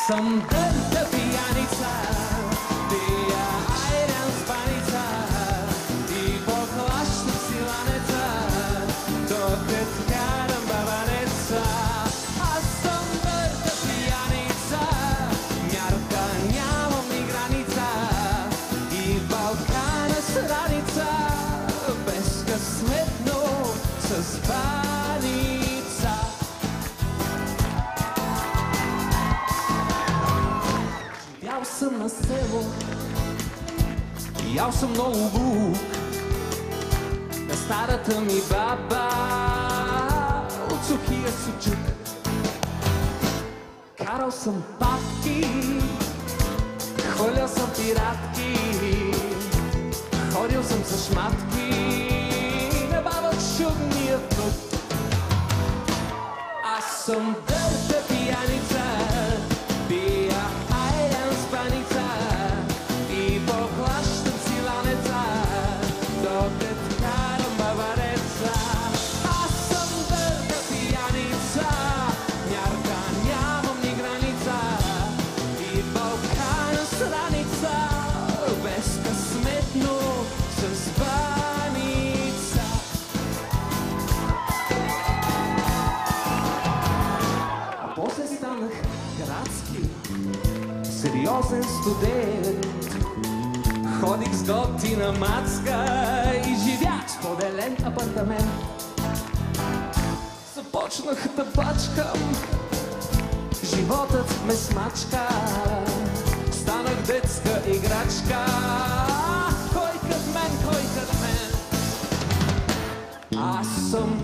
Съм дърта пияница, пия айран с баница и поклащам си ланеца, докато карам бабанеца. Аз съм дърта пияница, мярка нямам и граница, и в Балкана с раница, безкъсметно с баница. Ял съм на село, ял съм много лук, на старата ми баба от сухия сучук. Карал съм папки, хвърлял съм пиратки, ходил съм с шматки на баба чудния внук. Аз съм дърта пияница, пия айран с баница и поклащам си ланеца, докато карам бавареца. Аз съм дърта пияница, мярка нямам ни граница, и в Балкана с раница, безкъсметно с баница. А после станах градски, сериозен студент. Ходих с готина мацка и живях в споделен апартамент. Започнах да бачкам, животът ме смачка, станах детска играчка. Кой като мен, кой като мен? Аз съм